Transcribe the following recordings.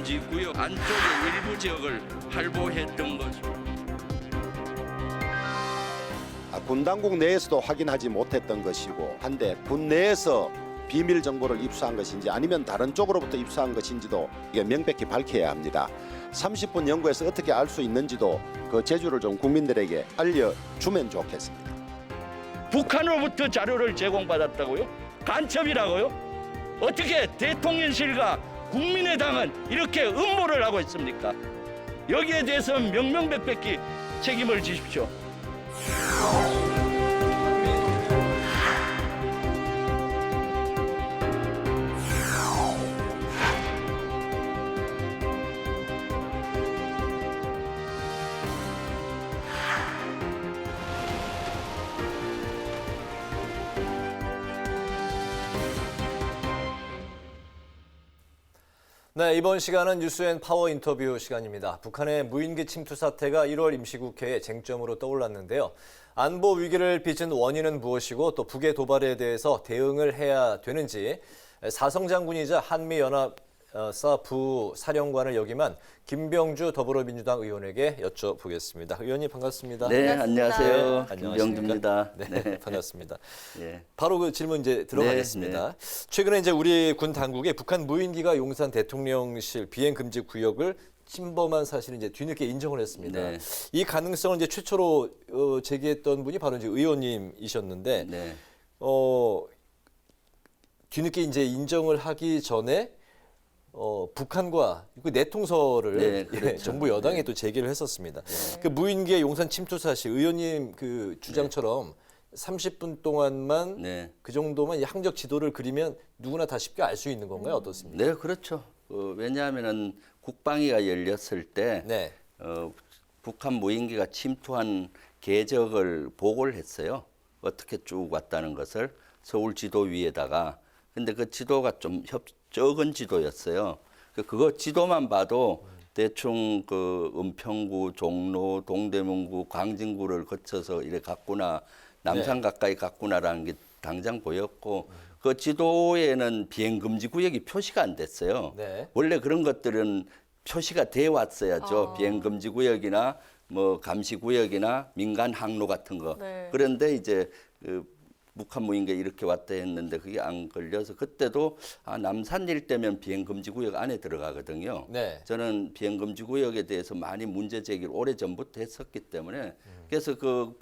비행금지 구역 안쪽의 일부 지역을 활보했던 것입니다. 군 당국 내에서도 확인하지 못했던 것이고 한데 군 내에서 비밀 정보를 입수한 것인지 아니면 다른 쪽으로부터 입수한 것인지도 이게 명백히 밝혀야 합니다. 30분 연구에서 어떻게 알 수 있는지도 그 재주를 좀 국민들에게 알려주면 좋겠습니다. 북한으로부터 자료를 제공받았다고요? 간첩이라고요? 어떻게 대통령실과 국민의당은 이렇게 음모를 하고 있습니까? 여기에 대해서 명명백백히 책임을 지십시오. 네, 이번 시간은 뉴스앤파워 인터뷰 시간입니다. 북한의 무인기 침투 사태가 1월 임시국회의 쟁점으로 떠올랐는데요. 안보 위기를 빚은 원인은 무엇이고 또 북의 도발에 대해서 대응을 해야 되는지 사성 장군이자 한미연합사 부사령관을 역임한 김병주 더불어민주당 의원에게 여쭤보겠습니다. 의원님 반갑습니다. 네, 안녕하세요. 안녕하십니까? 김병주입니다. 네, 반갑습니다. 예. 바로 그 질문 이제 들어가겠습니다. 최근에 이제 우리 군 당국이 북한 무인기가 용산 대통령실 비행 금지 구역을 침범한 사실을 이제 뒤늦게 인정을 했습니다. 네. 이 가능성을 이제 최초로 제기했던 분이 바로 이제 의원님이셨는데, 네. 뒤늦게 이제 인정을 하기 전에 북한과 그 내통서를 네, 그렇죠. 정부 여당에 네. 또 제기를 했었습니다. 그 무인기의 용산 침투 사실 의원님 그 주장처럼 30분 동안만 네. 그 정도만 이 항적 지도를 그리면 누구나 다 쉽게 알 수 있는 건가요? 어떻습니까? 네, 그렇죠. 왜냐하면은 국방위가 열렸을 때 네. 북한 무인기가 침투한 궤적을 보고를 했어요. 어떻게 쭉 왔다는 것을 서울 지도 위에다가. 근데 그 지도가 좀 적은 지도였어요. 그거 지도만 봐도 대충 그 은평구, 종로, 동대문구, 광진구를 거쳐서 이래 갔구나, 남산 가까이 갔구나라는 게 당장 보였고, 그 지도에는 비행 금지 구역이 표시가 안 됐어요. 네. 원래 그런 것들은 표시가 돼 왔어야죠. 비행 금지 구역이나 뭐 감시 구역이나 민간 항로 같은 거. 네. 그런데 이제 북한 무인기 이렇게 왔다 했는데 그게 안 걸려서 그때도 남산 일대면 비행 금지 구역 안에 들어가거든요. 네. 저는 비행 금지 구역에 대해서 많이 문제 제기를 오래 전부터 했었기 때문에 그래서 그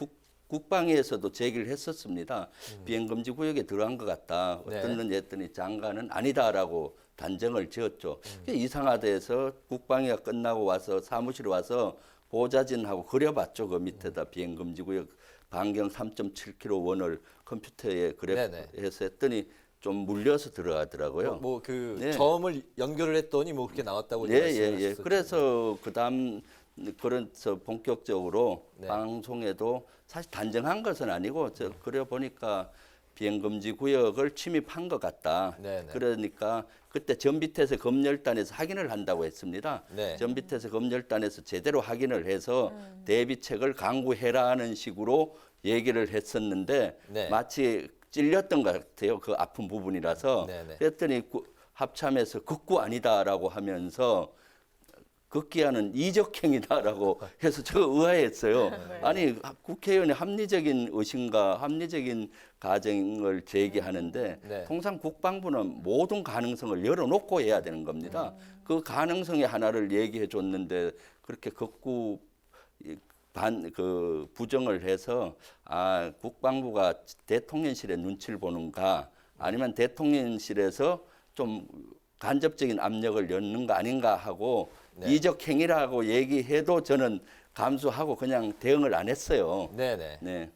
국방위에서도 제기를 했었습니다. 비행 금지 구역에 들어간 것 같다. 네. 어떤 했더니 장관은 아니다라고 단정을 지었죠. 이상하다 해서 국방위가 끝나고 와서 사무실에 와서 보좌진하고 그려봤죠. 그 밑에다 비행 금지 구역 반경 3.7km 원을 컴퓨터에 그래서 했더니 좀 물려서 들어가더라고요. 뭐 그 네. 점을 연결을 했더니 뭐 그렇게 나왔다고 예, 예, 말씀하셨었죠. 예. 그래서 그다음 그래서 본격적으로 네. 방송에도 사실 단정한 것은 아니고 저 그려 보니까 비행 금지 구역을 침입한 것 같다. 네, 네. 그러니까 그때 전비태세 검열단에서 확인을 한다고 했습니다. 네. 전비태세 검열단에서 제대로 확인을 해서 대비책을 강구해라는 식으로 얘기를 했었는데 네. 마치 찔렸던 것 같아요. 그 아픈 부분이라서. 네, 네. 그랬더니 합참에서 극구 아니다라고 하면서 극기하는 이적행위다라고 해서 제가 의아했어요. 네. 아니 국회의원의 합리적인 의심과 합리적인 가정을 제기하는데 네. 통상 국방부는 모든 가능성을 열어놓고 해야 되는 겁니다. 그 가능성의 하나를 얘기해 줬는데 그렇게 극구 부정을 해서 국방부가 대통령실의 눈치를 보는가 아니면 대통령실에서 좀 간접적인 압력을 넣는 거 아닌가 하고 네. 이적 행위라고 얘기해도 저는 감수하고 그냥 대응을 안 했어요. 네네. 네.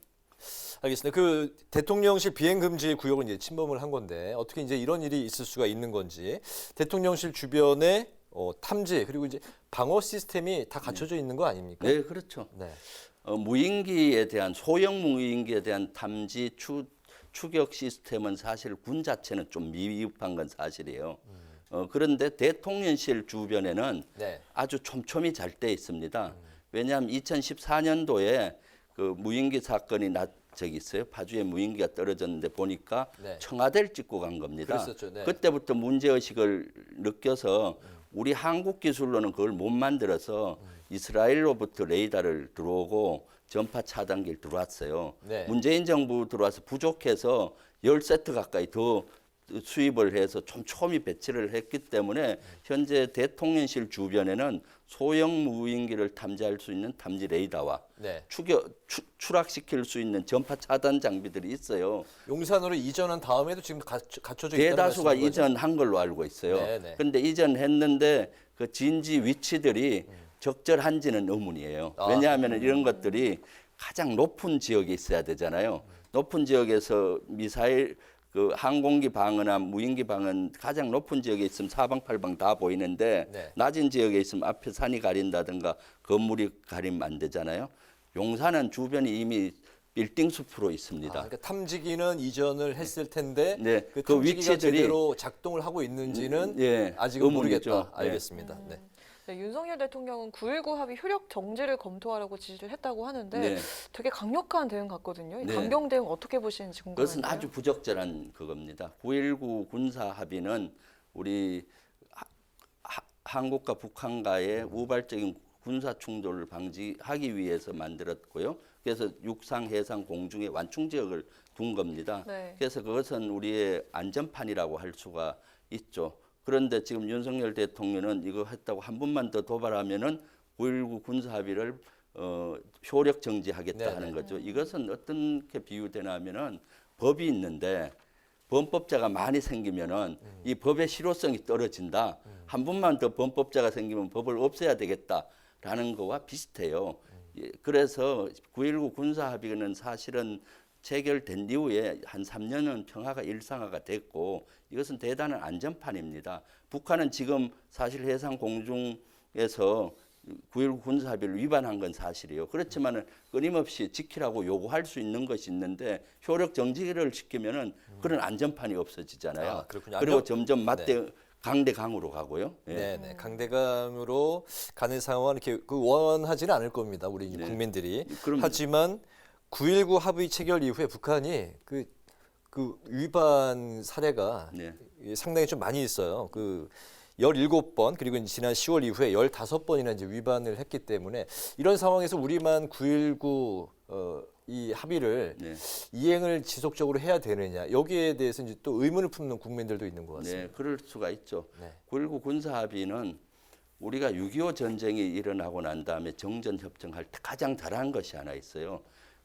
알겠습니다. 그 대통령실 비행 금지 구역을 이제 침범을 한 건데 어떻게 이제 이런 일이 있을 수가 있는 건지 대통령실 주변에 탐지 그리고 이제 방어 시스템이 다 갖춰져 있는 거 아닙니까? 네, 그렇죠. 네. 무인기에 대한 소형 무인기에 대한 탐지 추격 시스템은 사실 군 자체는 좀 미흡한 건 사실이에요. 그런데 대통령실 주변에는 네. 아주 촘촘히 잘 돼 있습니다. 왜냐하면 2014년도에 그 무인기 사건이 적이 있어요. 파주에 무인기가 떨어졌는데 보니까 네. 청와대를 찍고 간 겁니다. 그랬었죠. 네. 그때부터 문제의식을 느껴서 우리 한국 기술로는 그걸 못 만들어서 이스라엘로부터 레이더를 들어오고 전파 차단기를 들어왔어요. 네. 문재인 정부 들어와서 부족해서 10세트 가까이 더 수입을 해서 촘촘히 배치를 했기 때문에 현재 대통령실 주변에는 소형 무인기를 탐지할 수 있는 탐지 레이더와 네. 추락시킬 수 있는 전파 차단 장비들이 있어요. 용산으로 이전한 다음에도 지금 갖춰져 있다는 대다수가 말씀인 거죠? 이전한 걸로 알고 있어요. 네네. 그런데 이전했는데 그 진지 위치들이 적절한지는 의문이에요. 아. 왜냐하면 이런 것들이 가장 높은 지역에 있어야 되잖아요. 높은 지역에서 미사일 그 항공기 방어나 무인기 방어는 가장 높은 지역에 있으면 사방팔방 다 보이는데 네. 낮은 지역에 있으면 앞에 산이 가린다든가 건물이 가리면 안 되잖아요. 용산은 주변이 이미 빌딩 숲으로 있습니다. 그러니까 탐지기는 이전을 했을 텐데 네, 그 그 탐지기가 위치들이- 제대로 작동을 하고 있는지는 예, 아직은 의문이죠. 모르겠다. 네. 알겠습니다. 네. 네, 윤석열 대통령은 9.19 합의 효력 정지를 검토하라고 지시를 했다고 하는데 네. 되게 강력한 대응 같거든요. 이 네. 강경 대응 어떻게 보시는지 궁금해요. 그것은 아주 부적절한 그겁니다. 9.19 군사 합의는 우리 한국과 북한과의 우발적인 군사 충돌을 방지하기 위해서 만들었고요. 그래서 육상, 해상, 공중에 완충 지역을 둔 겁니다. 네. 그래서 그것은 우리의 안전판이라고 할 수가 있죠. 그런데 지금 윤석열 대통령은 이거 했다고 한 번만 더 도발하면은 9.19 군사 합의를 효력 정지하겠다 네네. 하는 거죠. 이것은 어떻게 비유되냐면은 법이 있는데 범법자가 많이 생기면은 이 법의 실효성이 떨어진다. 한 번만 더 범법자가 생기면 법을 없애야 되겠다라는 거와 비슷해요. 예, 그래서 9.19 군사 합의는 사실은 체결된 이후에 한 3년은 평화가 일상화가 됐고 이것은 대단한 안전판입니다. 북한은 지금 사실 해상 공중에서 9.19 군사 합의를 위반한 건 사실이에요. 그렇지만은 끊임없이 지키라고 요구할 수 있는 것이 있는데 효력 정지를 시키면은 그런 안전판이 없어지잖아요. 아, 그렇군요. 그리고 안전- 점점 강대강으로 가고요. 예. 네, 강대강으로 가는 상황은 이렇게 원하지는 않을 겁니다. 우리 이제 네. 국민들이. 그럼- 하지만 9.19 합의 체결 이후에 북한이 그 위반 사례가 네. 상당히 좀 많이 있어요. 17번 그리고 지난 10월 이후에 15번이나 이제 위반을 했기 때문에 이런 상황에서 우리만 9.19 이 합의를 네. 이행을 지속적으로 해야 되느냐 여기에 대해서 이제 또 의문을 품는 국민들도 있는 것 같습니다. 네, 그럴 수가 있죠. 네. 9.19 군사 합의는 우리가 6.25 전쟁이 일어나고 난 다음에 정전 협정할 때 가장 잘한 것이 하나 있어요.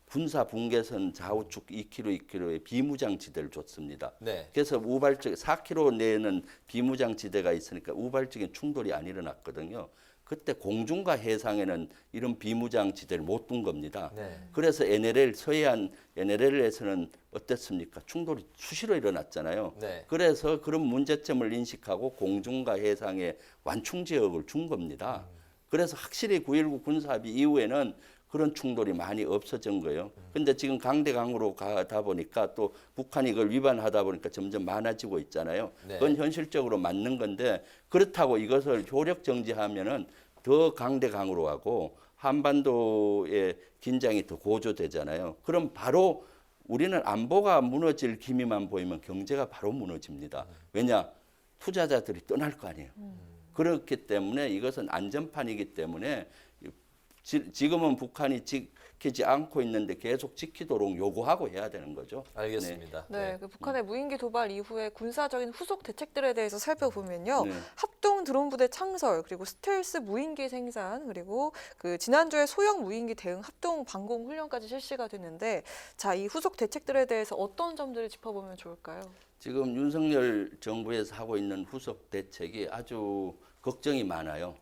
군사 분계선 좌우측 2km, 2km의 비무장지대를 줬습니다. 네. 그래서 우발적 4km 내에는 비무장지대가 있으니까 우발적인 충돌이 안 일어났거든요. 그때 공중과 해상에는 이런 비무장지대를 못 둔 겁니다. 네. 그래서 NLL 서해안 NLL에서는 어땠습니까? 충돌이 수시로 일어났잖아요. 네. 그래서 그런 문제점을 인식하고 공중과 해상에 완충 지역을 준 겁니다. 그래서 확실히 9.19 군사합의 이후에는 그런 충돌이 많이 없어진 거예요. 근데 지금 강대강으로 가다 보니까 또 북한이 이걸 위반하다 보니까 점점 많아지고 있잖아요. 네. 그건 현실적으로 맞는 건데 그렇다고 이것을 효력 정지하면은 더 강대강으로 가고 한반도의 긴장이 더 고조되잖아요. 그럼 바로 우리는 안보가 무너질 기미만 보이면 경제가 바로 무너집니다. 왜냐? 투자자들이 떠날 거 아니에요. 그렇기 때문에 이것은 안전판이기 때문에 지금은 북한이 지키지 않고 있는데 계속 지키도록 요구하고 해야 되는 거죠. 알겠습니다. 네, 그 북한의 무인기 도발 이후에 군사적인 후속 대책들에 대해서 살펴보면요. 네. 합동 드론 부대 창설, 그리고 스텔스 무인기 생산, 그리고 그 지난주에 소형 무인기 대응 합동 방공 훈련까지 실시가 됐는데, 자, 이 후속 대책들에 대해서 어떤 점들을 짚어보면 좋을까요? 지금 윤석열 정부에서 하고 있는 후속 대책이 아주 걱정이 많아요.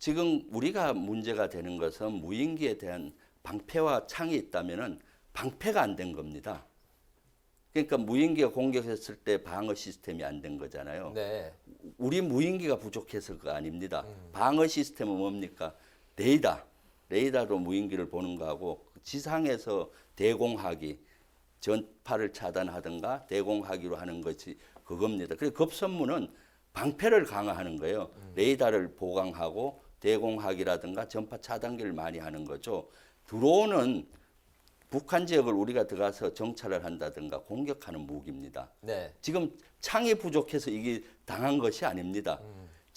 지금 우리가 문제가 되는 것은 무인기에 대한 방패와 창이 있다면은 방패가 안 된 겁니다. 그러니까 무인기가 공격했을 때 방어 시스템이 안 된 거잖아요. 네. 우리 무인기가 부족해서가 아닙니다. 방어 시스템은 뭡니까? 레이더로 무인기를 보는 거하고 지상에서 대공하기, 전파를 차단하든가 대공하기로 하는 것이 그겁니다. 그래서 급선무는 방패를 강화하는 거예요. 레이더를 보강하고 대공하기라든가 전파 차단기를 많이 하는 거죠. 드론은 북한 지역을 우리가 들어가서 정찰을 한다든가 공격하는 무기입니다. 네. 지금 창이 부족해서 이게 당한 것이 아닙니다.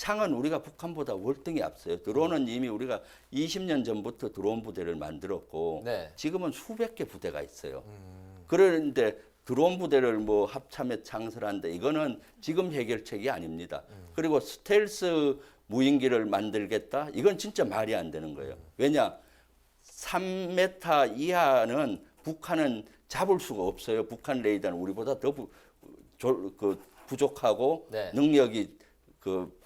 창은 우리가 북한보다 월등히 앞서요. 드론은 이미 우리가 20년 전부터 드론 부대를 만들었고 네. 지금은 수백 개 부대가 있어요. 그런데 드론 부대를 뭐 합참에 창설한다. 이거는 지금 해결책이 아닙니다. 그리고 스텔스 무인기를 만들겠다. 이건 진짜 말이 안 되는 거예요. 왜냐? 3m 이하는 북한은 잡을 수가 없어요. 북한 레이더는 우리보다 더 부족하고 네. 능력이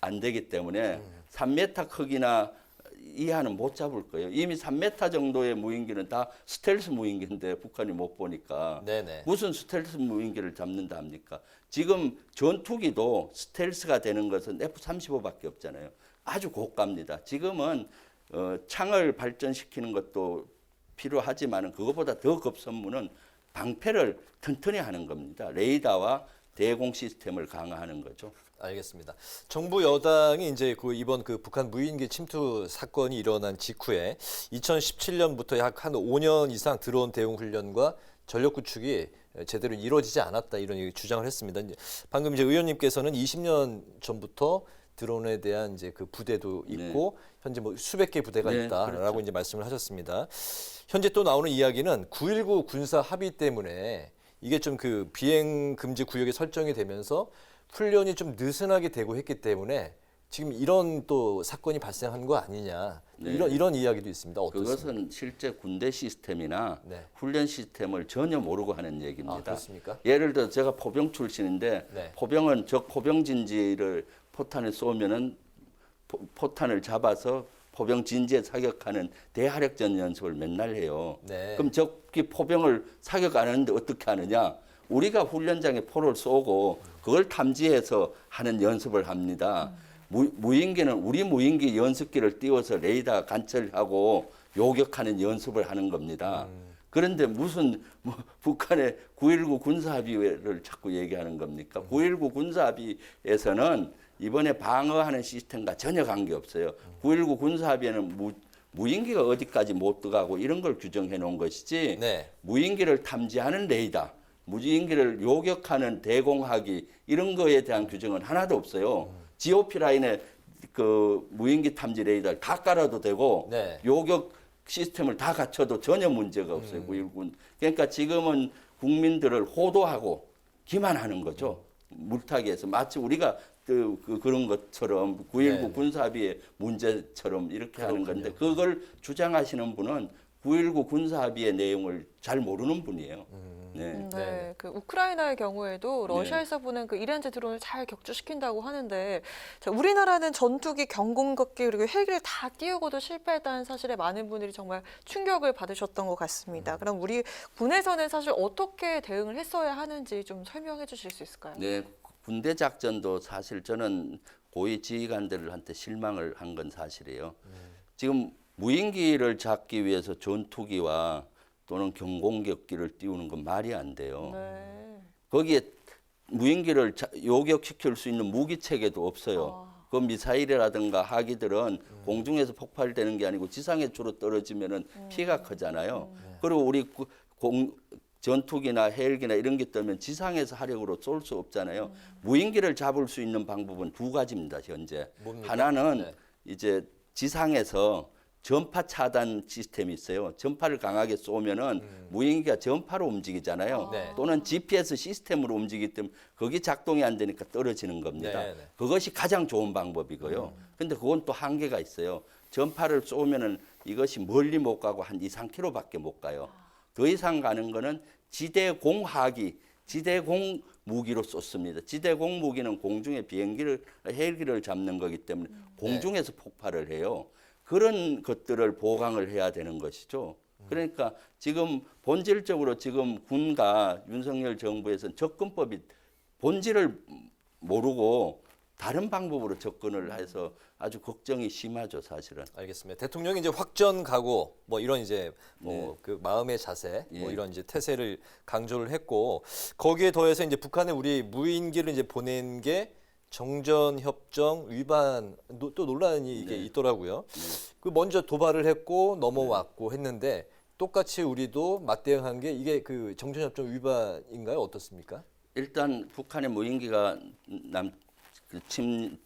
안 되기 때문에 3m 크기나 이하는 못 잡을 거예요. 이미 3m 정도의 무인기는 다 스텔스 무인기인데 북한이 못 보니까 네네. 무슨 스텔스 무인기를 잡는다 합니까? 지금 전투기도 스텔스가 되는 것은 F-35밖에 없잖아요. 아주 고가입니다. 지금은 창을 발전시키는 것도 필요하지만 그것보다 더 급선무는 방패를 튼튼히 하는 겁니다. 레이더와 대공 시스템을 강화하는 거죠. 알겠습니다. 정부 여당이 이제 이번 북한 무인기 침투 사건이 일어난 직후에 2017년부터 약 한 5년 이상 드론 대응 훈련과 전력 구축이 제대로 이루어지지 않았다 이런 주장을 했습니다. 이제 방금 이제 의원님께서는 20년 전부터 드론에 대한 이제 그 부대도 있고 현재 뭐 수백 개 부대가 네, 있다라고 그렇죠. 이제 말씀을 하셨습니다. 현재 또 나오는 이야기는 9.19 군사 합의 때문에 이게 좀 비행 금지 구역이 설정이 되면서 훈련이 좀 느슨하게 되고 했기 때문에 지금 이런 또 사건이 발생한 거 아니냐 네. 이런 이야기도 있습니다. 어떻습니까? 그것은 실제 군대 시스템이나 네. 훈련 시스템을 전혀 모르고 하는 얘기입니다. 아, 그렇습니까? 예를 들어 제가 포병 출신인데 네. 포병은 적 포병 진지를 포탄을 쏘면은 포탄을 잡아서 포병 진지에 사격하는 대하력전 연습을 맨날 해요. 네. 그럼 적기 포병을 사격 안 하는데 어떻게 하느냐? 우리가 훈련장에 포를 쏘고 그걸 탐지해서 하는 연습을 합니다. 무인기는 우리 무인기 연습기를 띄워서 레이더 관찰하고 요격하는 연습을 하는 겁니다. 그런데 무슨 북한의 9.19 군사합의를 자꾸 얘기하는 겁니까? 9.19 군사합의에서는 이번에 방어하는 시스템과 전혀 관계없어요. 9.19 군사합의에는 무인기가 어디까지 못 들어가고 이런 걸 규정해 놓은 것이지 네. 무인기를 탐지하는 레이더, 무인기를 요격하는 대공하기 이런 거에 대한 규정은 하나도 없어요. GOP 라인에 무인기 탐지 레이더를 다 깔아도 되고 네. 요격 시스템을 다 갖춰도 전혀 문제가 없어요. 9.19군. 그러니까 지금은 국민들을 호도하고 기만하는 거죠. 물타기해서 마치 우리가 그런 것처럼 9.19 네. 군사합의의 문제처럼 이렇게 하는 건데 그렇군요. 그걸 주장하시는 분은 9.19 군사합의의 내용을 잘 모르는 분이에요. 네. 네, 네. 우크라이나의 경우에도 러시아에서 보낸 이란제 드론을 잘 격추시킨다고 하는데 자, 우리나라는 전투기, 경공격기 그리고 헬기를 다 띄우고도 실패했다는 사실에 많은 분들이 정말 충격을 받으셨던 것 같습니다. 그럼 우리 군에서는 사실 어떻게 대응을 했어야 하는지 좀 설명해 주실 수 있을까요? 네, 군대 작전도 사실 저는 고위 지휘관들한테 실망을 한 건 사실이에요. 지금 무인기를 잡기 위해서 전투기와 또는 경공격기를 띄우는 건 말이 안 돼요. 네. 거기에 무인기를 요격시킬 수 있는 무기 체계도 없어요. 그 미사일이라든가 하기들은 공중에서 폭발되는 게 아니고 지상에 주로 떨어지면은 피해가 크잖아요. 그리고 우리 전투기나 헬기나 이런 게 뜨면 지상에서 화력으로 쏠 수 없잖아요. 무인기를 잡을 수 있는 방법은 두 가지입니다, 현재. 뭡니까? 하나는 네. 이제 지상에서 전파 차단 시스템이 있어요. 전파를 강하게 쏘면은 무인기가 전파로 움직이잖아요. 네. 또는 GPS 시스템으로 움직이기 때문에 거기 작동이 안 되니까 떨어지는 겁니다. 네, 네. 그것이 가장 좋은 방법이고요. 근데 그건 또 한계가 있어요. 전파를 쏘면은 이것이 멀리 못 가고 한 2, 3km밖에 못 가요. 더 이상 가는 거는 지대공하기, 지대공 무기로 쏘습니다. 지대공 무기는 공중에 비행기를, 헬기를 잡는 거기 때문에 공중에서 폭발을 해요. 그런 것들을 보강을 해야 되는 것이죠. 그러니까 지금 본질적으로 지금 군과 윤석열 정부에서는 접근법이 본질을 모르고 다른 방법으로 접근을 해서 아주 걱정이 심하죠, 사실은. 알겠습니다. 대통령이 이제 확전 각오 뭐 이런 이제 네. 그 마음의 자세 뭐 예. 이런 이제 태세를 강조를 했고 거기에 더해서 이제 북한에 우리 무인기를 이제 보낸 게 정전협정 위반 또 논란이 이게 네. 있더라고요. 그 먼저 도발을 했고 넘어왔고 했는데 똑같이 우리도 맞대응한 게 이게 그 정전협정 위반인가요? 어떻습니까? 일단 북한의 무인기가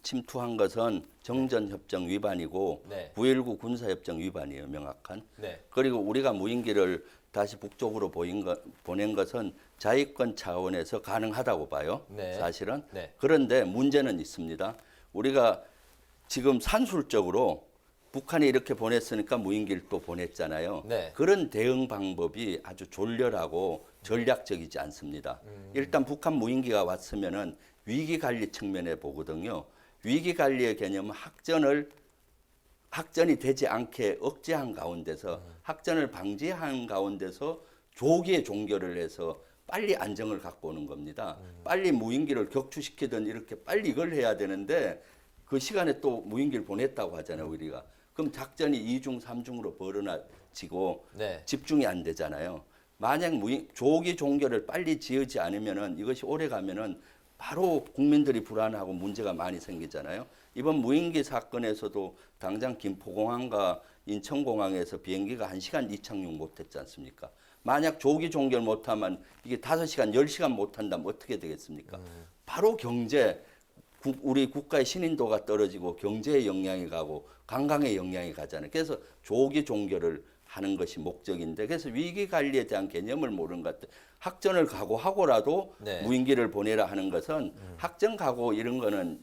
침투한 것은 정전협정 위반이고 네. 9.19 군사협정 위반이에요, 명확한. 네. 그리고 우리가 무인기를 다시 북쪽으로 보낸 것은 자위권 차원에서 가능하다고 봐요. 네. 사실은. 네. 그런데 문제는 있습니다. 우리가 지금 산술적으로 북한이 이렇게 보냈으니까 무인기를 또 보냈잖아요. 네. 그런 대응 방법이 아주 졸렬하고 전략적이지 않습니다. 일단 북한 무인기가 왔으면은 위기 관리 측면에 보거든요. 위기 관리의 개념은 학전이 되지 않게 억제한 가운데서 학전을 방지한 가운데서 조기에 종결을 해서 빨리 안정을 갖고 오는 겁니다. 빨리 무인기를 격추시키든 이렇게 빨리 이걸 해야 되는데 그 시간에 또 무인기를 보냈다고 하잖아요, 우리가. 그럼 작전이 2중, 3중으로 벌어지고 네. 집중이 안 되잖아요. 만약 조기 종결을 빨리 지으지 않으면은 이것이 오래 가면은 바로 국민들이 불안하고 문제가 많이 생기잖아요. 이번 무인기 사건에서도 당장 김포공항과 인천공항에서 비행기가 1시간 이착륙 못했지 않습니까? 만약 조기 종결 못하면 이게 5시간, 10시간 못한다면 어떻게 되겠습니까? 바로 경제, 우리 국가의 신인도가 떨어지고 경제에 영향이 가고 관광에 영향이 가잖아요. 그래서 조기 종결을 하는 것이 목적인데 그래서 위기 관리에 대한 개념을 모르는 것 같아요. 학전을 각오하고라도 네. 무인기를 보내라 하는 것은 학전 각오 이런 거는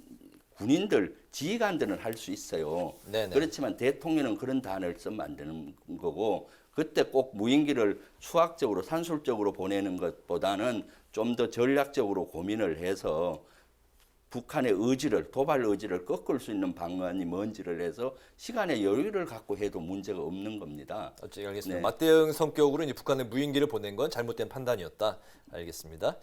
군인들, 지휘관들은 할 수 있어요. 네네. 그렇지만 대통령은 그런 단어를 쓰면 안 되는 거고 그때 꼭 무인기를 수학적으로 산술적으로 보내는 것보다는 좀 더 전략적으로 고민을 해서 북한의 의지를 도발 의지를 꺾을 수 있는 방안이 뭔지를 해서 시간의 여유를 갖고 해도 문제가 없는 겁니다. 어찌 알겠습니다. 네. 맞대응 성격으로 이제 북한에 무인기를 보낸 건 잘못된 판단이었다. 알겠습니다.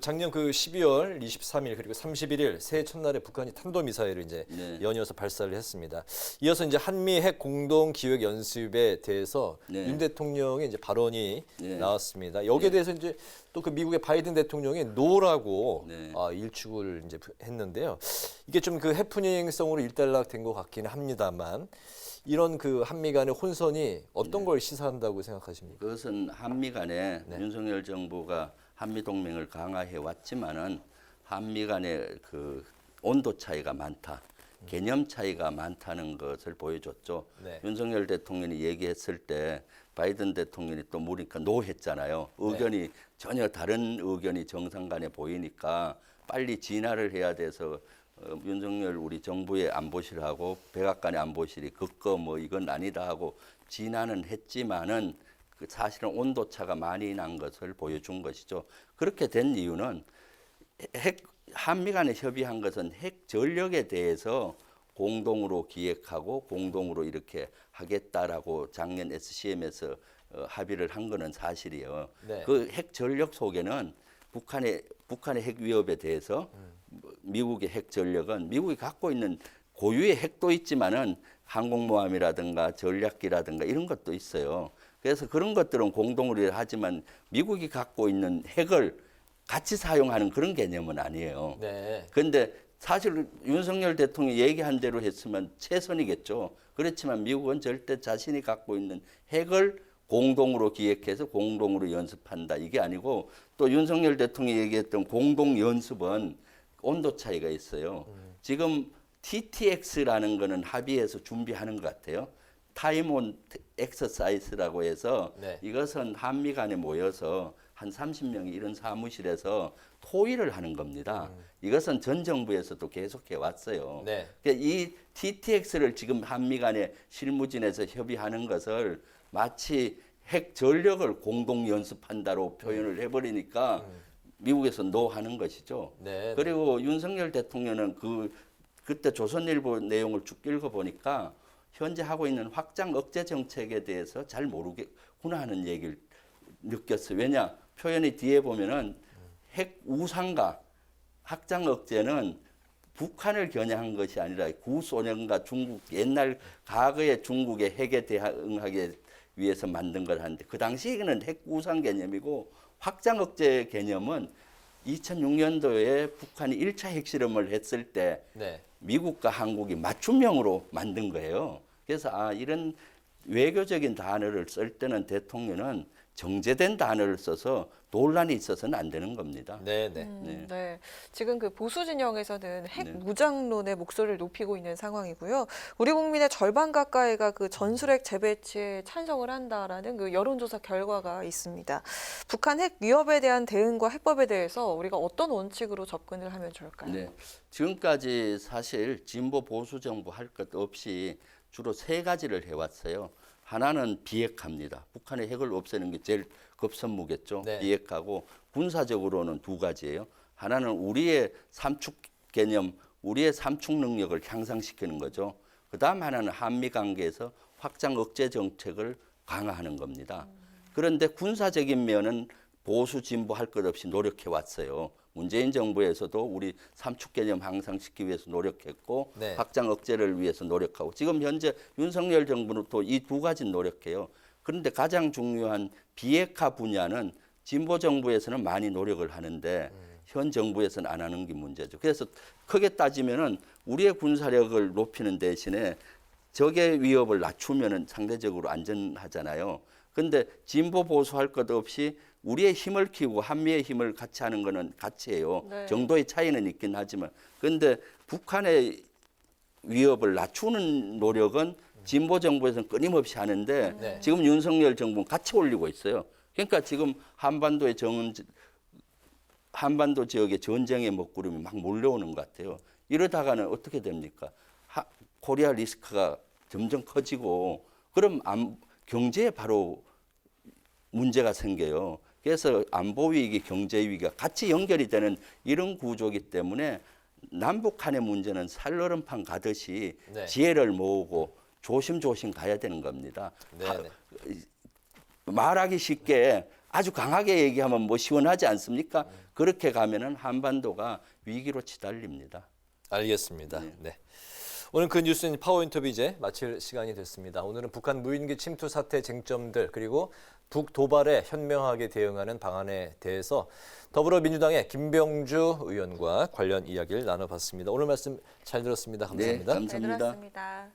작년 12월 23일 그리고 31일 새해 첫날에 북한이 탄도미사일을 이제 네. 연이어서 발사를 했습니다. 이어서 이제 한미 핵 공동 기획 연습에 대해서 네. 윤 대통령의 이제 발언이 네. 나왔습니다. 여기에 대해서 이제 또 그 미국의 바이든 대통령이 노라고 네. 일축을 이제 했는데요. 이게 좀 그 해프닝성으로 일단락된 것 같기는 합니다만 이런 그 한미 간의 혼선이 어떤 걸 시사한다고 생각하십니까? 그것은 한미 간에 네. 윤석열 정부가 한미 동맹을 강화해 왔지만은 한미 간의 그 온도 차이가 많다. 개념 차이가 많다는 것을 보여줬죠. 네. 윤석열 대통령이 얘기했을 때 바이든 대통령이 또 물으니까 노했잖아요. 의견이 전혀 다른 의견이 정상 간에 보이니까 빨리 진화를 해야 돼서 윤석열 우리 정부의 안보실하고 백악관의 안보실이 그거 뭐 이건 아니다 하고 진화는 했지만은 그 사실은 온도차가 많이 난 것을 보여준 것이죠. 그렇게 된 이유는 한미 간에 협의한 것은 핵 전력에 대해서 공동으로 기획하고 공동으로 이렇게 하겠다라고 작년 SCM에서 합의를 한 거는 사실이에요. 네. 그 핵 전력 속에는 북한의 핵 위협에 대해서 미국의 핵 전력은 미국이 갖고 있는 고유의 핵도 있지만은 항공모함이라든가 전략기라든가 이런 것도 있어요. 그래서 그런 것들은 공동으로 하지만 미국이 갖고 있는 핵을 같이 사용하는 그런 개념은 아니에요. 네. 그런데 사실 윤석열 대통령이 얘기한 대로 했으면 최선이겠죠. 그렇지만 미국은 절대 자신이 갖고 있는 핵을 공동으로 기획해서 공동으로 연습한다. 이게 아니고 또 윤석열 대통령이 얘기했던 공동 연습은 온도 차이가 있어요. 지금 TTX라는 거는 합의해서 준비하는 것 같아요. 타임 온 엑서사이즈라고 해서 네. 이것은 이것은 한미 간에 모여서 한 30명이 이런 사무실에서 토의를 하는 겁니다. 이것은 전 정부에서도 계속해 왔어요. 네. 그러니까 이 TTX를 지금 한미 간에 실무진에서 협의하는 것을 마치 핵 전력을 공동 연습한다로 표현을 해버리니까 미국에서 노하는 것이죠. 네. 그리고 윤석열 대통령은 그때 조선일보 내용을 쭉 읽어보니까 현재 하고 있는 확장 억제 정책에 대해서 잘 모르겠구나 하는 얘기를 느꼈어요. 왜냐? 표현이 뒤에 보면은 핵 우상과 확장 억제는 북한을 겨냥한 것이 아니라 구소련과 중국 옛날 과거의 중국의 핵에 대응하기 위해서 만든 걸 하는데 그 당시에는 핵 우상 개념이고 확장 억제 개념은 2006년도에 북한이 1차 핵실험을 했을 때 네. 미국과 한국이 맞춤형으로 만든 거예요. 그래서 이런 외교적인 단어를 쓸 때는 대통령은 정제된 단어를 써서 논란이 있어서는 안 되는 겁니다. 네, 네. 네. 네. 지금 그 보수 진영에서는 핵 네. 무장론의 목소리를 높이고 있는 상황이고요. 우리 국민의 절반 가까이가 그 전술핵 재배치에 찬성을 한다라는 그 여론조사 결과가 있습니다. 북한 핵 위협에 대한 대응과 해법에 대해서 우리가 어떤 원칙으로 접근을 하면 좋을까요? 네. 지금까지 사실 진보 보수 정부 할 것 없이 주로 세 가지를 해왔어요. 하나는 비핵화입니다. 북한의 핵을 없애는 게 제일 급선무겠죠. 네. 비핵화고 군사적으로는 두 가지예요. 하나는 우리의 삼축 개념, 우리의 삼축 능력을 향상시키는 거죠. 그다음 하나는 한미 관계에서 확장 억제 정책을 강화하는 겁니다. 그런데 군사적인 면은 보수 진보 할 것 없이 노력해 왔어요. 문재인 정부에서도 우리 삼축 개념 향상시키기 위해서 노력했고 네. 확장 억제를 위해서 노력하고 지금 현재 윤석열 정부는 또 이 두 가지 노력해요. 그런데 가장 중요한 비핵화 분야는 진보 정부에서는 많이 노력을 하는데 현 정부에서는 안 하는 게 문제죠. 그래서 크게 따지면은 우리의 군사력을 높이는 대신에 적의 위협을 낮추면은 상대적으로 안전하잖아요. 근데 진보 보수할 것 없이 우리의 힘을 키우고 한미의 힘을 같이 하는 거는 같이 해요. 네. 정도의 차이는 있긴 하지만. 근데 북한의 위협을 낮추는 노력은 진보 정부에서는 끊임없이 하는데 네. 지금 윤석열 정부는 같이 올리고 있어요. 그러니까 지금 한반도 지역의 전쟁의 먹구름이 막 몰려오는 것 같아요. 이러다가는 어떻게 됩니까? 코리아 리스크가 점점 커지고 그럼 경제에 바로 문제가 생겨요. 그래서 안보 위기, 경제 위기가 같이 연결이 되는 이런 구조이기 때문에 남북 간의 문제는 살얼음판 가듯이 네. 지혜를 모으고 조심조심 가야 되는 겁니다. 네, 네. 말하기 쉽게 아주 강하게 얘기하면 뭐 시원하지 않습니까? 그렇게 가면은 한반도가 위기로 치달립니다. 알겠습니다. 네. 오늘 그 뉴스는 파워 인터뷰 이제 마칠 시간이 됐습니다. 오늘은 북한 무인기 침투 사태 쟁점들 그리고 북 도발에 현명하게 대응하는 방안에 대해서 더불어민주당의 김병주 의원과 관련 이야기를 나눠봤습니다. 오늘 말씀 잘 들었습니다. 감사합니다. 네, 감사합니다. 잘 들었습니다.